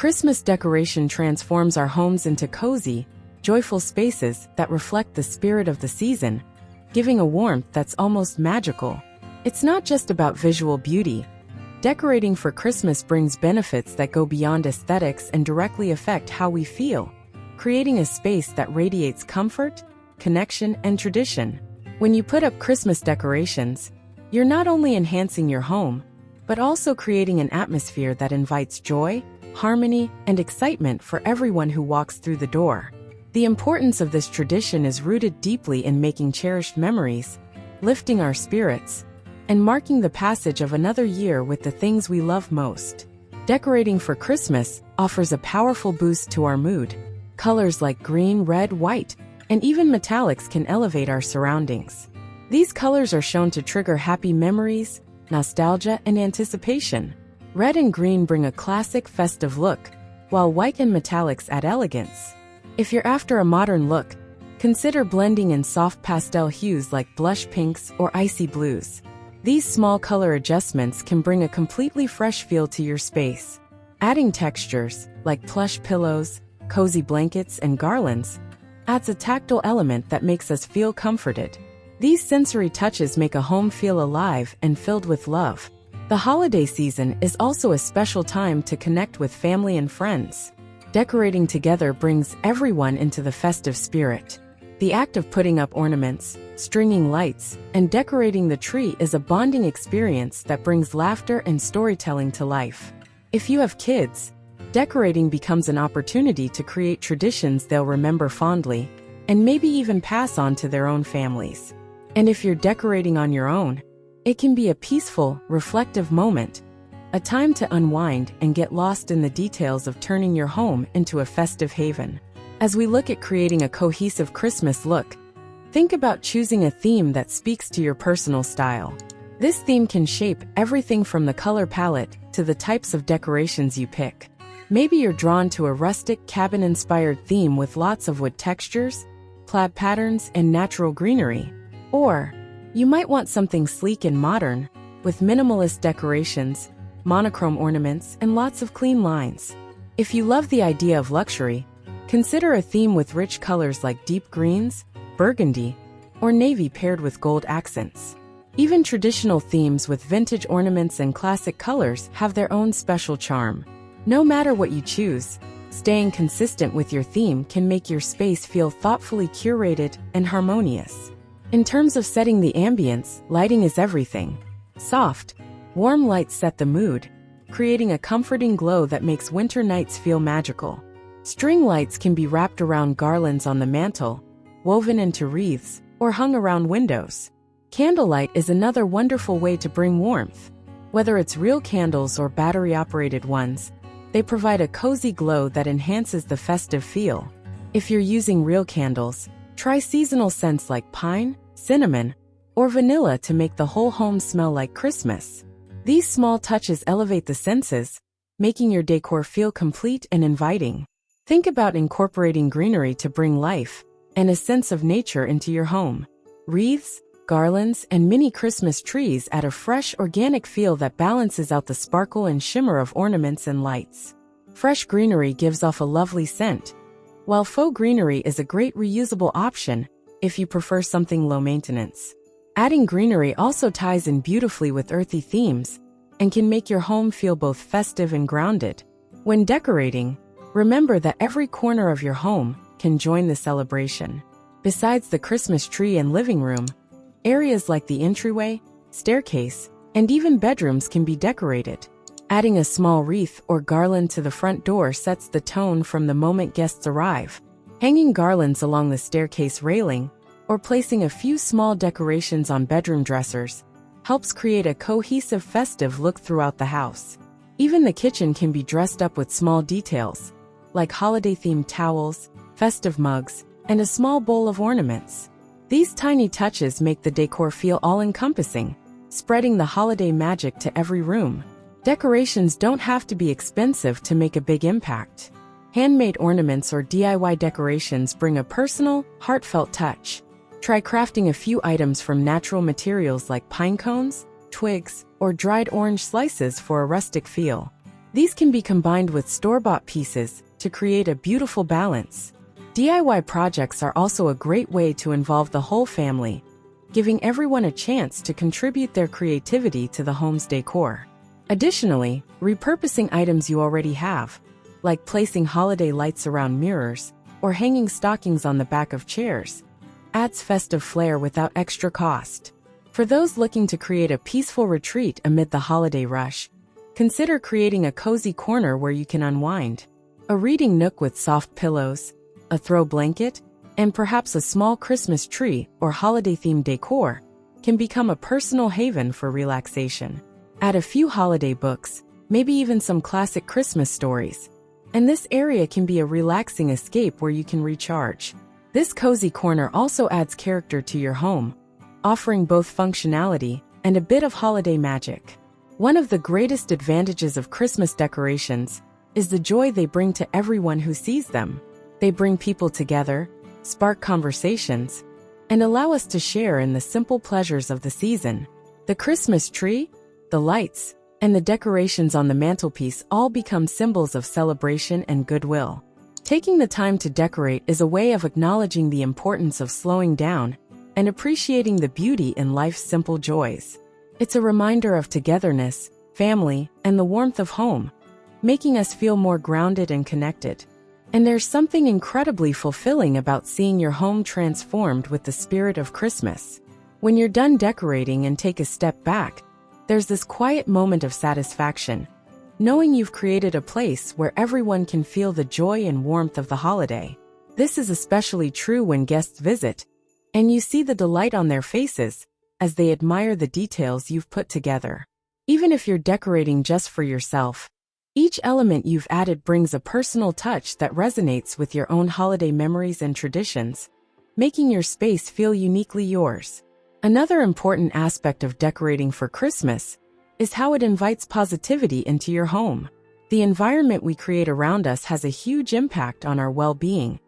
Christmas decoration transforms our homes into cozy, joyful spaces that reflect the spirit of the season, giving a warmth that's almost magical. It's not just about visual beauty. Decorating for Christmas brings benefits that go beyond aesthetics and directly affect how we feel, creating a space that radiates comfort, connection, and tradition. When you put up Christmas decorations, you're not only enhancing your home, but also creating an atmosphere that invites joy, harmony, and excitement for everyone who walks through the door. The importance of this tradition is rooted deeply in making cherished memories, lifting our spirits, and marking the passage of another year with the things we love most. Decorating for Christmas offers a powerful boost to our mood. Colors like green, red, white, and even metallics can elevate our surroundings. These colors are shown to trigger happy memories, nostalgia, and anticipation. Red and green bring a classic, festive look, while white and metallics add elegance. If you're after a modern look, consider blending in soft pastel hues like blush pinks or icy blues. These small color adjustments can bring a completely fresh feel to your space. Adding textures, like plush pillows, cozy blankets, and garlands, adds a tactile element that makes us feel comforted. These sensory touches make a home feel alive and filled with love. The holiday season is also a special time to connect with family and friends. Decorating together brings everyone into the festive spirit. The act of putting up ornaments, stringing lights, and decorating the tree is a bonding experience that brings laughter and storytelling to life. If you have kids, decorating becomes an opportunity to create traditions they'll remember fondly, and maybe even pass on to their own families. And if you're decorating on your own, it can be a peaceful, reflective moment, a time to unwind and get lost in the details of turning your home into a festive haven. As we look at creating a cohesive Christmas look, think about choosing a theme that speaks to your personal style. This theme can shape everything from the color palette to the types of decorations you pick. Maybe you're drawn to a rustic, cabin-inspired theme with lots of wood textures, plaid patterns, and natural greenery. Or, you might want something sleek and modern, with minimalist decorations, monochrome ornaments, and lots of clean lines. If you love the idea of luxury, consider a theme with rich colors like deep greens, burgundy, or navy paired with gold accents. Even traditional themes with vintage ornaments and classic colors have their own special charm. No matter what you choose, staying consistent with your theme can make your space feel thoughtfully curated and harmonious. In terms of setting the ambience, lighting is everything. Soft, warm lights set the mood, creating a comforting glow that makes winter nights feel magical. String lights can be wrapped around garlands on the mantel, woven into wreaths, or hung around windows. Candlelight is another wonderful way to bring warmth. Whether it's real candles or battery-operated ones, they provide a cozy glow that enhances the festive feel. If you're using real candles, try seasonal scents like pine, cinnamon, or vanilla to make the whole home smell like Christmas. These small touches elevate the senses, making your decor feel complete and inviting. Think about incorporating greenery to bring life and a sense of nature into your home. Wreaths, garlands, and mini Christmas trees add a fresh, organic feel that balances out the sparkle and shimmer of ornaments and lights. Fresh greenery gives off a lovely scent, while faux greenery is a great reusable option if you prefer something low maintenance. Adding greenery also ties in beautifully with earthy themes and can make your home feel both festive and grounded. When decorating, remember that every corner of your home can join the celebration. Besides the Christmas tree and living room, areas like the entryway, staircase, and even bedrooms can be decorated. Adding a small wreath or garland to the front door sets the tone from the moment guests arrive. Hanging garlands along the staircase railing, or placing a few small decorations on bedroom dressers, helps create a cohesive festive look throughout the house. Even the kitchen can be dressed up with small details, like holiday-themed towels, festive mugs, and a small bowl of ornaments. These tiny touches make the decor feel all-encompassing, spreading the holiday magic to every room. Decorations don't have to be expensive to make a big impact. Handmade ornaments or DIY decorations bring a personal, heartfelt touch. Try crafting a few items from natural materials like pine cones, twigs, or dried orange slices for a rustic feel. These can be combined with store-bought pieces to create a beautiful balance. DIY projects are also a great way to involve the whole family, giving everyone a chance to contribute their creativity to the home's decor. Additionally, repurposing items you already have, like placing holiday lights around mirrors or hanging stockings on the back of chairs, adds festive flair without extra cost. For those looking to create a peaceful retreat amid the holiday rush, consider creating a cozy corner where you can unwind. A reading nook with soft pillows, a throw blanket, and perhaps a small Christmas tree or holiday-themed decor can become a personal haven for relaxation. Add a few holiday books, maybe even some classic Christmas stories, and this area can be a relaxing escape where you can recharge. This cozy corner also adds character to your home, offering both functionality and a bit of holiday magic. One of the greatest advantages of Christmas decorations is the joy they bring to everyone who sees them. They bring people together, spark conversations, and allow us to share in the simple pleasures of the season. The Christmas tree, the lights, and the decorations on the mantelpiece all become symbols of celebration and goodwill. Taking the time to decorate is a way of acknowledging the importance of slowing down and appreciating the beauty in life's simple joys. It's a reminder of togetherness, family, and the warmth of home, making us feel more grounded and connected. And there's something incredibly fulfilling about seeing your home transformed with the spirit of Christmas. When you're done decorating and take a step back, there's this quiet moment of satisfaction, knowing you've created a place where everyone can feel the joy and warmth of the holiday. This is especially true when guests visit, and you see the delight on their faces as they admire the details you've put together. Even if you're decorating just for yourself, each element you've added brings a personal touch that resonates with your own holiday memories and traditions, making your space feel uniquely yours. Another important aspect of decorating for Christmas is how it invites positivity into your home. The environment we create around us has a huge impact on our well-being,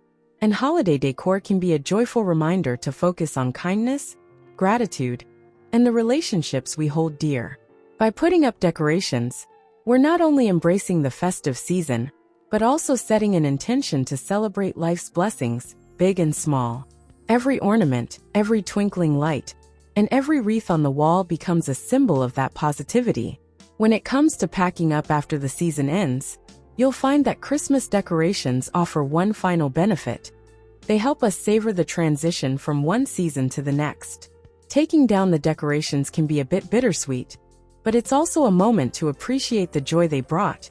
and holiday decor can be a joyful reminder to focus on kindness, gratitude, and the relationships we hold dear. By putting up decorations, we're not only embracing the festive season, but also setting an intention to celebrate life's blessings, big and small. Every ornament, every twinkling light, and every wreath on the wall becomes a symbol of that positivity. When it comes to packing up after the season ends, you'll find that Christmas decorations offer one final benefit. They help us savor the transition from one season to the next. Taking down the decorations can be a bit bittersweet, but it's also a moment to appreciate the joy they brought,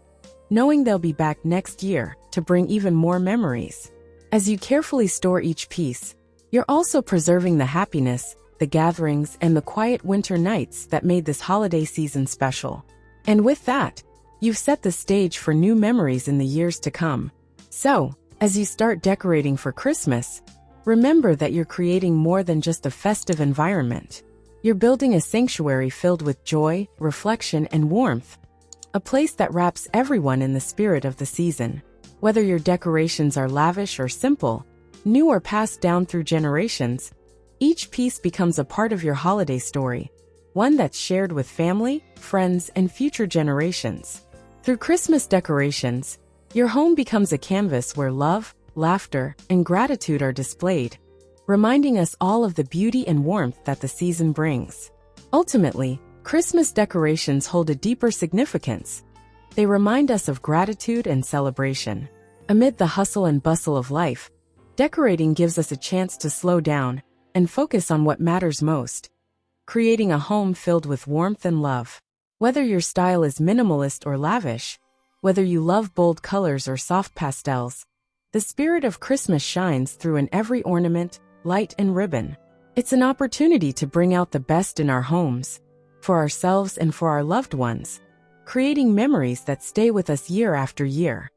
knowing they'll be back next year to bring even more memories. As you carefully store each piece, you're also preserving the happiness, the gatherings, and the quiet winter nights that made this holiday season special. And with that, you've set the stage for new memories in the years to come. So, as you start decorating for Christmas, remember that you're creating more than just a festive environment. You're building a sanctuary filled with joy, reflection, and warmth, a place that wraps everyone in the spirit of the season. Whether your decorations are lavish or simple, new or passed down through generations, each piece becomes a part of your holiday story, one that's shared with family, friends, and future generations. Through Christmas decorations, your home becomes a canvas where love, laughter, and gratitude are displayed, reminding us all of the beauty and warmth that the season brings. Ultimately, Christmas decorations hold a deeper significance. They remind us of gratitude and celebration. Amid the hustle and bustle of life, decorating gives us a chance to slow down and focus on what matters most, creating a home filled with warmth and love. Whether your style is minimalist or lavish, whether you love bold colors or soft pastels, the spirit of Christmas shines through in every ornament, light, and ribbon. It's an opportunity to bring out the best in our homes, for ourselves and for our loved ones, creating memories that stay with us year after year.